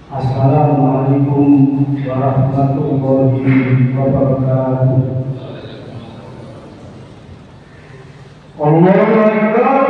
Assalamualaikum warahmatullahi wabarakatuh. Allahu Akbar.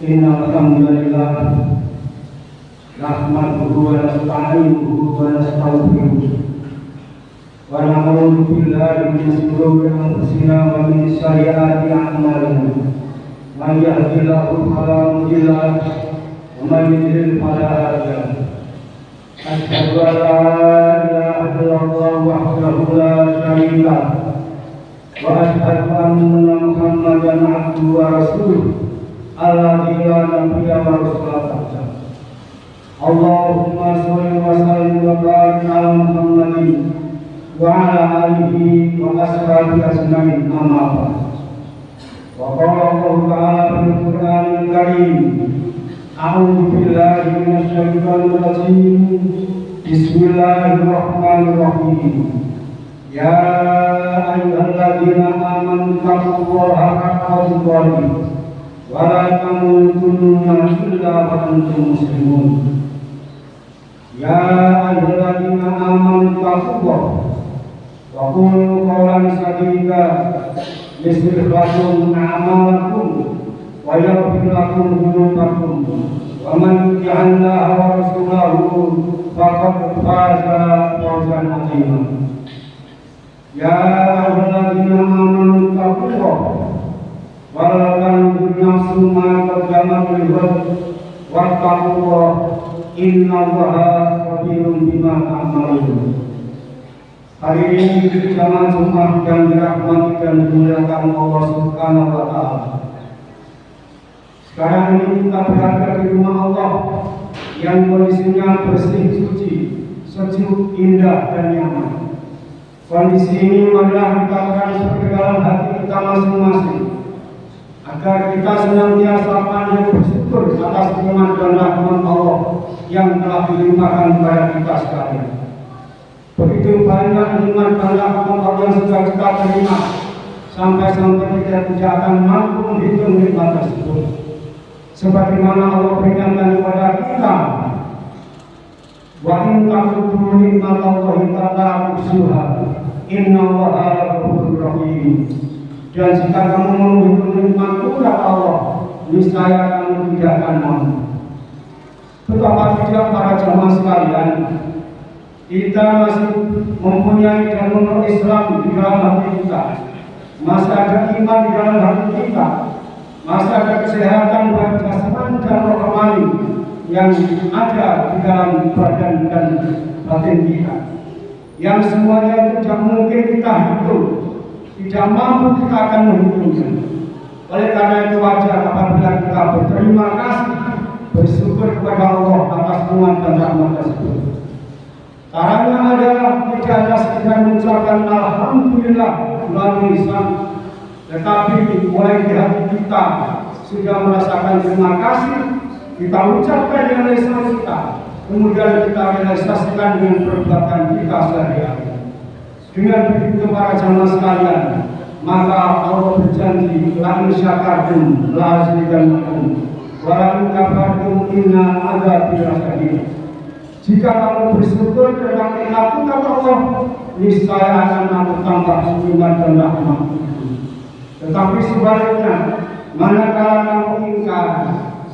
Innal hamdalillah nahmaduhu wa nasta'inuhu wa nastaghfiruh wa na'udzu billahi min shururi anfusina wa min sayyiati a'malina. Man yahdihillahu fala mudilla lahu wa man yudlil fala hadiya lahu. Asyhadu an la ilaha illallah wahdahu la syarika lahu wa asyhadu anna Muhammadan abduhu wa rasuluh. Alhamdulillah nabiyya wa rasulullah. Allahumma sholli wa sallim wa barik ala Muhammadin wa ala alihi wa ashabihi ajmain. Amma ba'd. Wa qala Allah ta'ala fil Qur'anil Karim. A'udzu billahi minasy syaithanir rajim. Bismillahirrahmanirrahim. Ya ayyuhalladzina amanu taqullaha haqqa tuqatih ولا تموتن إلا وأنتم مسلمون يا أيها الذين آمنوا اتقوا الله وقولوا قولا سديدا يصلح لكم أعمالكم ويغفر لكم ذنوبكم ومن يطع الله ورسوله فقد فاز فوزا عظيما يا أيها الذين آمنوا اتقوا الله ولا تنظر نفس ما قدمت لغد واتقوا الله إن الله خبير بما تعملون. Hari ini jamaah Jumat yang dirahmati dan dimuliakan Allah Subhanahu wa Ta'ala. Sekarang ini kita berada di rumah Allah yang kondisinya bersih, suci, sejuk, indah dan nyaman. Kondisi ini marilah kita transfer ke dalam hati kita masing-masing, agar kita senantiasa pandai bersyukur atas nikmat dan rahmat Allah yang telah dilimpahkan kepada kita sekalian. Begitu banyak nikmat dan rahmat Allah yang sudah kita terima, sampai-sampai kita tidak akan mampu menghitung nikmat tersebut. Sebagaimana Allah peringatkan kepada kita, wa in ta'uddu nikmatallahi la tuhsuha innallaha ghafurur rahim. Dan jika kamu menghitung nikmat Allah, niscaya kamu tidak akan mampu. Betapa tidak para jamaah sekalian, kita masih mempunyai dan menurut Islam di dalam hati kita, masih ada iman di dalam hati kita, masih ada kesehatan baik jasmani dan rohani yang ada di dalam badan dan batin kita, yang semuanya tidak mungkin kita hitung, tidak mampu kita akan menghitungnya. Oleh karena itu wajar apabila kita berterima kasih, bersyukur kepada Allah atas nikmat dan rahmat tersebut. Caranya adalah tidak hanya sekedar mengucapkan alhamdulillah melalui lisan, tetapi mulai di hati kita sudah merasakan terima kasih, kita ucapkan dengan lisan kita, kemudian kita realisasikan dengan perbuatan kita sehari-hari. Dengan begitu para jamaah sekalian, maka Allah berjanji, la in syakartum la azidannakum wa la in kafartum inna adzabi lasyadid. Jika kamu bersyukur terhadap nikmat Allah, niscaya akan aku tambah nikmat dan rahmat. Tetapi sebaliknya, manakala kamu ingkar,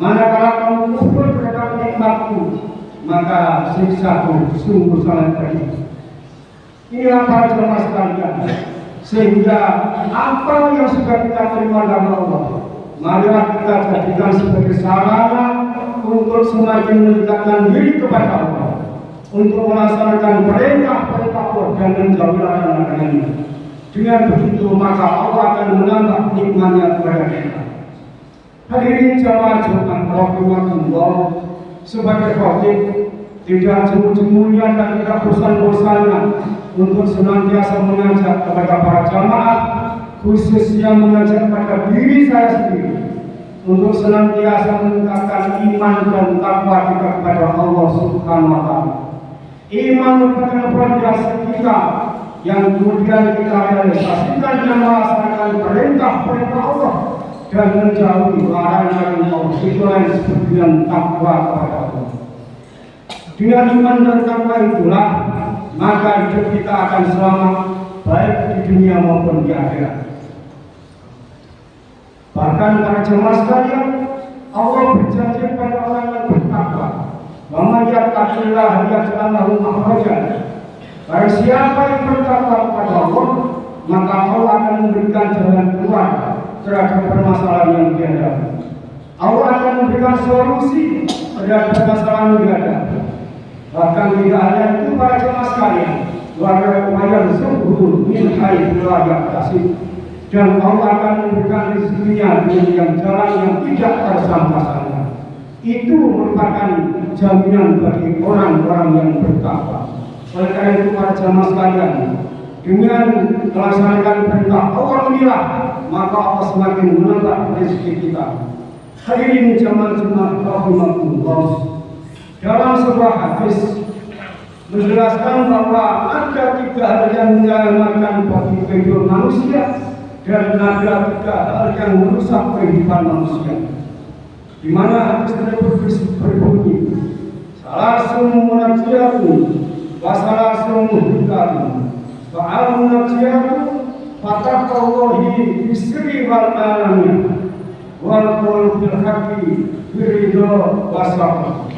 manakala kamu kufur terhadap nikmatku, maka siksaku sungguh sangat pedih. Inilah para jemaah sekalian, sehingga apa yang sudah kita terima dari Allah, marilah kita jadikan sebagai sarana untuk semakin mendekatkan diri kepada Allah, untuk melaksanakan perintah-perintah Allah dan menjauhi larangan-larangannya. Dengan begitu maka Allah akan menambah nikmatnya kepada kita. Hadirin jamaah Jumat rahimahullah, sebagai khotib tidak jemu-jemunya dan tidak bosan-bosannya untuk senantiasa mengajak kepada para jamaah, khususnya mengajak kepada diri saya sendiri, untuk senantiasa meningkatkan iman dan takwa kita kepada Allah Subhanahu wa Ta'ala. Iman merupakan fondasi kita yang kemudian kita realisasikan dengan melaksanakan perintah-perintah Allah dan menjauhi larangan Allah. Itulah yang disebut dengan takwa kepada Allah. Dengan iman dan takwa itulah maka hidup kita akan selamat baik di dunia maupun di akhirat. Bahkan para jemaah sekalian, Allah berjanji kepada orang yang bertakwa, "Wa may yattaqillaha yaj'al lahu makhrajan." Barang siapa yang bertakwa kepada Allah, maka Allah akan memberikan jalan keluar terhadap permasalahan yang dihadapi. Allah akan memberikan solusi terhadap permasalahan yang dihadapi. Bahkan tidak hanya itu para jemaah sekalian, wa yarzuquhu min haitsu la yahtasib. Dan Allah akan memberikan rezekinya dengan yang jalan yang tidak tersangka-sangka. Itu merupakan jaminan bagi orang-orang yang bertakwa. Oleh karena itu para jamaah sekalian, dengan melaksanakan perintah Allah inilah maka Allah semakin menambah rezeki kita. Hadirin jamaah Jumat rahimahullah, dalam sebuah hadis menjelaskan bahwa ada 3 hal yang menyelamatkan bagi kehidupan manusia dan ada tiga hal yang merusak kehidupan manusia, di mana hadis tersebut berbunyi, salah summu najiatun wa salah summu hidayatun wa al-najiatun fataqallahi bisri wal alami wal qawl bil haqqi biridha wa sabr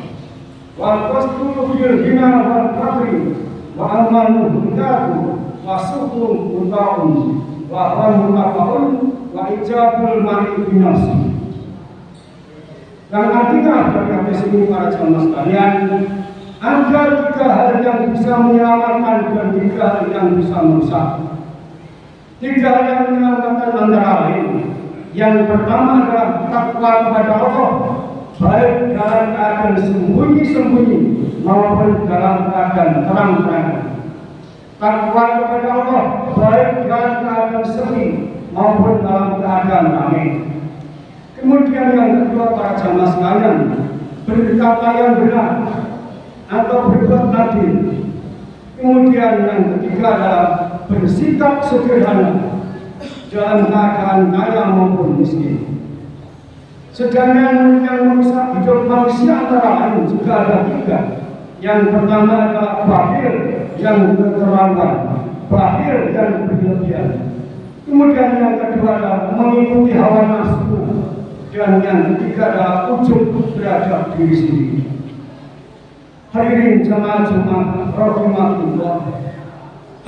wal qasdu bil ghina wal faqri wa amalu hidayatun wa sukum utaun wa hamutaun wa ijabul mari binasi. Dan artinya dari hadis ini para jamaah sekalian, ada tiga hal yang bisa menyelamatkan dan tiga hal yang bisa merusak. Tiga hal yang menyelamatkan antara lain, yang pertama adalah takwa kepada Allah, baik dalam keadaan sembunyi-sembunyi maupun dalam keadaan terang-terangan. Takwa kepada Allah baik dalam keadaan semi maupun dalam keadaan ramai. Kemudian yang kedua para jamaah sekalian, berkata yang benar atau berbuat adil. Kemudian yang ketiga adalah bersikap sederhana dalam keadaan kaya maupun miskin. Sedangkan yang merusak hidup manusia antara lain juga ada tiga. Yang pertama adalah bakhil, yang keterlaluan, bakhil dan berlebihan. Kemudian yang kedua adalah mengikuti hawa nafsu, dan yang ketiga adalah ujub terhadap diri sendiri. Hadirin jamaah Jumat rahimahullah,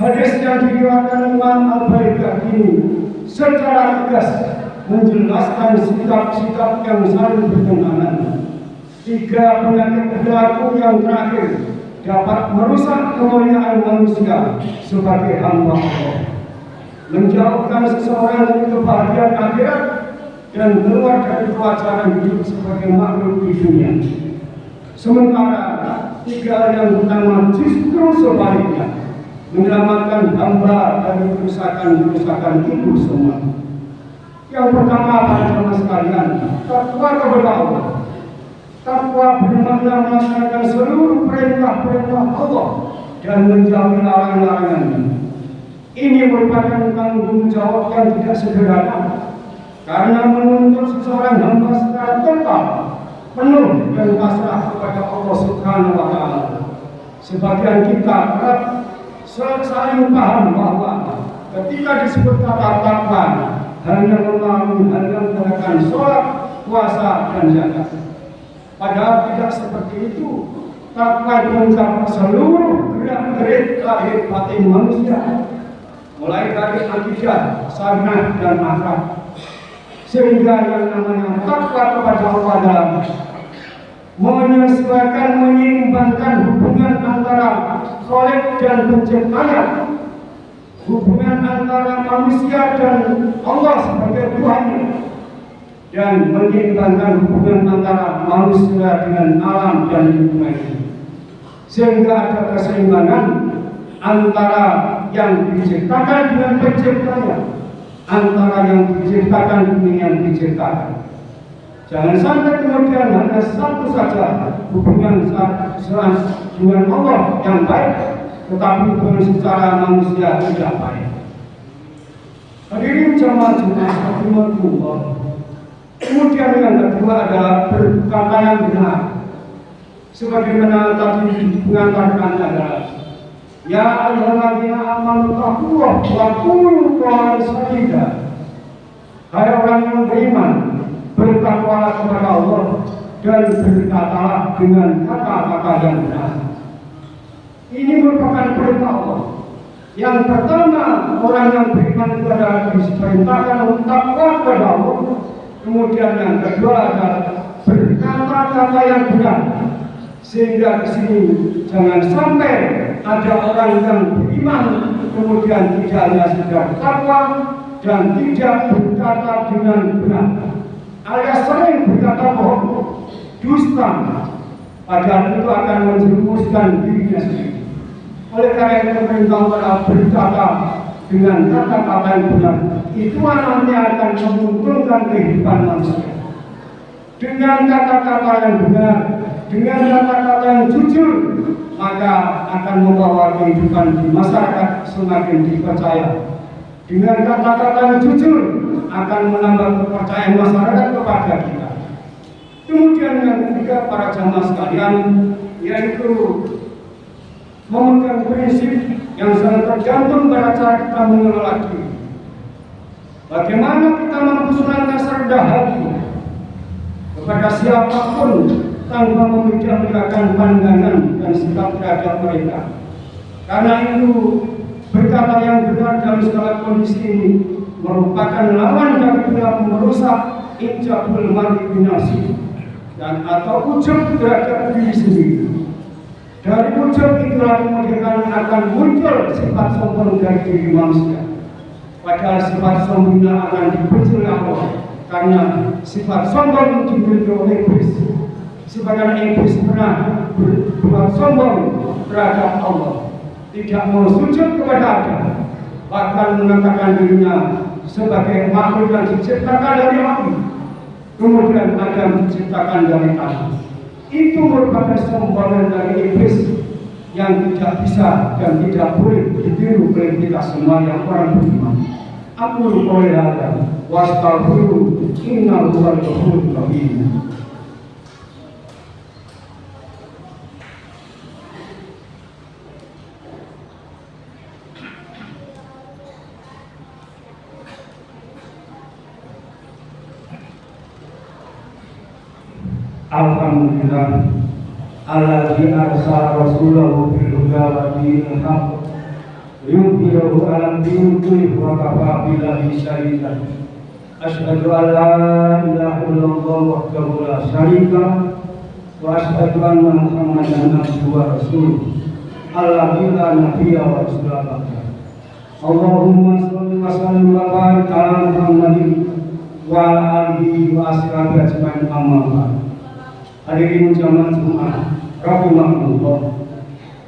hadis yang diriwayatkan Imam Al-Baihaqi ini secara tegas menjelaskan sikap-sikap yang saling bertentangan. Tiga penyakit perilaku yang terakhir dapat merusak kemuliaan manusia sebagai hamba Allah, menjauhkan seseorang dari kebahagiaan akhirat dan keluar dari kewajaran hidup sebagai makhluk di dunia. Sementara tiga yang pertama justru sebaliknya, menyelamatkan hamba dari kerusakan-kerusakan itu semua. Yang pertama para jemaah sekalian, takwa kepada Allah. Takwa bermakna melaksanakan seluruh perintah-perintah Allah dan menjauhi larangan-larangannya. Ini merupakan tanggung jawab yang tidak sederhana, karena menuntut seseorang hamba secara total, penuh dan pasrah kepada Allah Subhanahu wa Ta'ala. Sebagian kita kerap saling paham bahwa ketika disebut kata takwa hanya memahami hanya menggunakan sholat, puasa, dan zakat. Padahal tidak seperti itu. Takwa mencakup seluruh gerak-gerik lahir batin manusia, mulai dari akidah, sanad, dan akhlak. Sehingga yang namanya takwa kepada Allah adalah menyesuaikan, menyeimbangkan hubungan antara Khalik dan penciptanya, hubungan antara manusia dan Allah sebagai Tuhannya, dan menyeimbangkan hubungan antara manusia dengan alam dan lingkungan, sehingga ada keseimbangan antara yang diciptakan dengan penciptanya, antara yang diciptakan dengan yang diciptakan. Jangan sampai kemudian hanya satu saja hubungan dengan Allah yang baik, tetapi hubungan secara manusia tidak baik. Hadirin jamaah Jumat rahimahullah. Kemudian yang kedua adalah berkata yang benar. Sebagaimana tadi mengantarkan adalah, ya ayyuhalladzina amanu taqullaha wa qulu qawlan sadida. Hai orang yang beriman, bertakwalah kepada Allah dan berkatalah dengan kata-kata yang benar. Ini merupakan perintah Allah. Yang pertama, orang yang beriman kepada diperintahkan untuk takwa kepada Allah. Kemudian yang kedua adalah berkata-kata yang benar. Sehingga di sini jangan sampai ada orang yang beriman kemudian tidak hanya sekedar takwa dan tidak berkata dengan benar, alias sering berkata bohong, dusta, padahal itu akan menjerumuskan dirinya sendiri. Oleh karena itu perintah adalah berkata dengan kata-kata yang benar. Itu nanti akan menguntungkan kehidupan manusia. Dengan kata-kata yang benar, dengan kata-kata yang jujur, maka akan membawa kehidupan di masyarakat semakin dipercaya dengan kata-kata yang jujur akan menambah kepercayaan masyarakat kepada kita. Kemudian yang ketiga, para jamaah sekalian, yaitu memegang prinsip yang sangat tergantung pada cara kita mengelola diri. Bagaimana kita mampu senantiasa rendah hati kepada siapapun tanpa membeda-bedakan pandangan dan sikap terhadap mereka. Karena itu, berkata yang benar dalam segala kondisi ini merupakan lawan daripada merusak ijabul mar'i binafsi dan atau ujub terhadap diri sendiri. Dari ujub itulah kemudian akan muncul sifat sombong dari diri manusia. Padahal sifat sombongnya akan dibenci oleh Allah, karena sifat sombong dimiliki oleh iblis. Sebagaimana iblis pernah berbuat sombong terhadap Allah, tidak mau sujud kepada Adam, bahkan mengatakan dirinya sebagai makhluk yang diciptakan dari api, kemudian Adam diciptakan dari tanah. Itu merupakan sombongan dari iblis yang tidak bisa dan tidak boleh ditiru oleh kita semua yang orang beriman. Aku oleh Adam wastaghfiru innahu huwal ghafurur rahim. Alhamdulillah alladzi arsala rasulahu bil huda wa dinil haqq liyudhhirahu 'ala ad-dini kullihi wa kafa billahi shahidan. Asyhadu an la ilaha illallah wahdahu la syarika lahu wa asyhadu anna Muhammadan abduhu wa rasuluh alladzi la nabiyya wa rasula ba'dahu. Allahumma shalli wa sallim wa barik 'ala Muhammadin wa 'ala alihi wa ashabihi ajma'in, amma ba'd. Hadirin jamaah Jumat rahimahullah.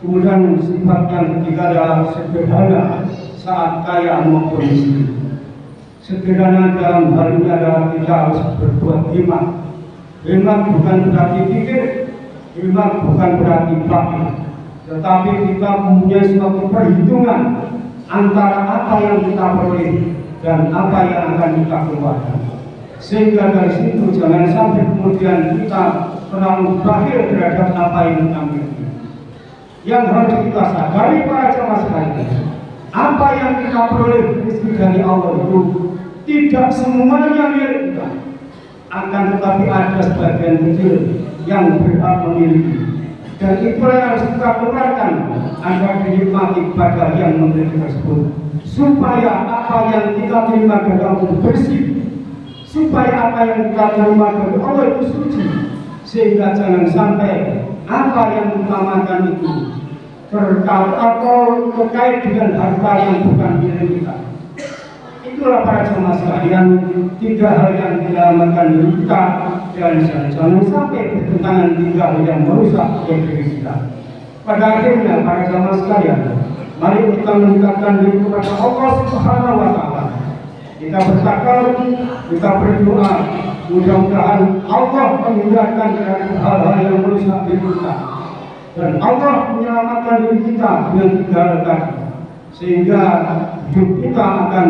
Kemudian sifat yang ketiga adalah sederhana saat kaya maupun miskin. Sederhana dalam hal ini adalah kita harus berbuat hikmah. Hikmah bukan berarti pikir, hikmah bukan berarti bakir, tetapi kita mempunyai suatu perhitungan antara apa yang kita peroleh dan apa yang akan kita keluarkan. Sehingga dari situ jangan sampai kemudian kita terlalu berakhir terhadap apa yang kita miliki. Yang harus kita sadari para jamaah sekalian, apa yang kita peroleh rezeki dari Allah itu tidak semuanya milik kita, akan tetapi ada sebagian kecil yang berhak memiliki, dan itulah yang harus kita keluarkan agar dinikmati pada yang memiliki tersebut, supaya apa yang kita terima dari Allah bersih, supaya apa yang kita terima dari Allah itu suci, sehingga jangan sampai apa yang utamakan itu terkait dengan harta yang bukan milik kita. Itulah para jemaah sekalian, tiga hal yang dilamatkan diri kita dan jangan sampai bertentangan tiga hal yang merusak diri kita. Pada akhirnya para jemaah sekalian, mari kita mendekatkan diri kepada Allah Subhanahu wa Ta'ala. Kita bertakar, kita berdoa, mudah-mudahan Allah menghindarkan dari hal-hal yang merusak diri kita, dan Allah menyelamatkan diri kita dengan tiga hal tadi, sehingga hidup kita akan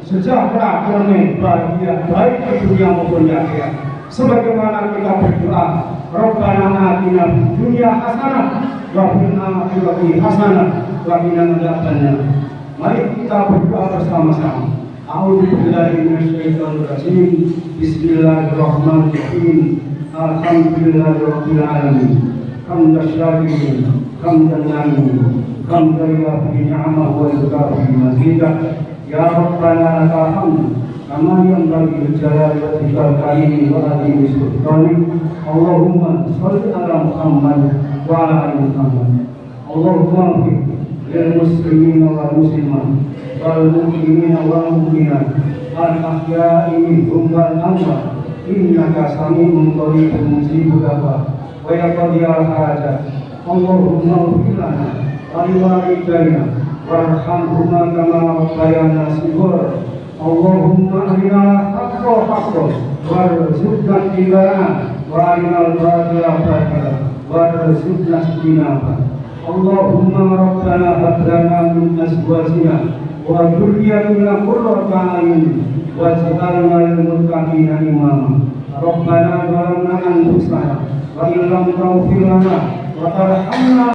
sejahtera, damai, bahagia, baik di dunia maupun di akhirat. Sebagaimana kita berdoa, Rabbana atina fid dunya hasanah wa fil akhirati hasanah wa qina adzabannar. Mari kita berdoa bersama-sama. A'udzu billahi minasyaitonir rajim. Bismillahirrahmanirrahim. Alhamdulillahirabbil alamin. Hamdan syakirin, hamdan na'imin, hamdan yafi ni'amah wa yukafi mazidah. Ya Rabbana lakal hamd kama yanbaghi li jalali wajhikal karim wa azimi sultanik. Allahumma shalli ala Muhammad wa ala ali Muhammad. Allahumma ighfir lil muslimina wal muslimat wal mu'minina wal mu'minat al ahya'i minhum wal amwat innaka sami'un qaribun mujibud da'wat wa yaqdiyal hajat. Allahumma ighfir lana wa liwalidayna warhamhuma kama rabbayana shighara. Allahumma arina haqqo haqqo warzuqna ittiba'ah wa arinal batila batila warzuqna ijtinabah. Allahumma rabbana hab lana min azwajina وذريتنا قرة أعين واجعلنا للمتقين إماما. ربنا ظلمنا أنفسنا وإن لم تغفر لنا وترحمنا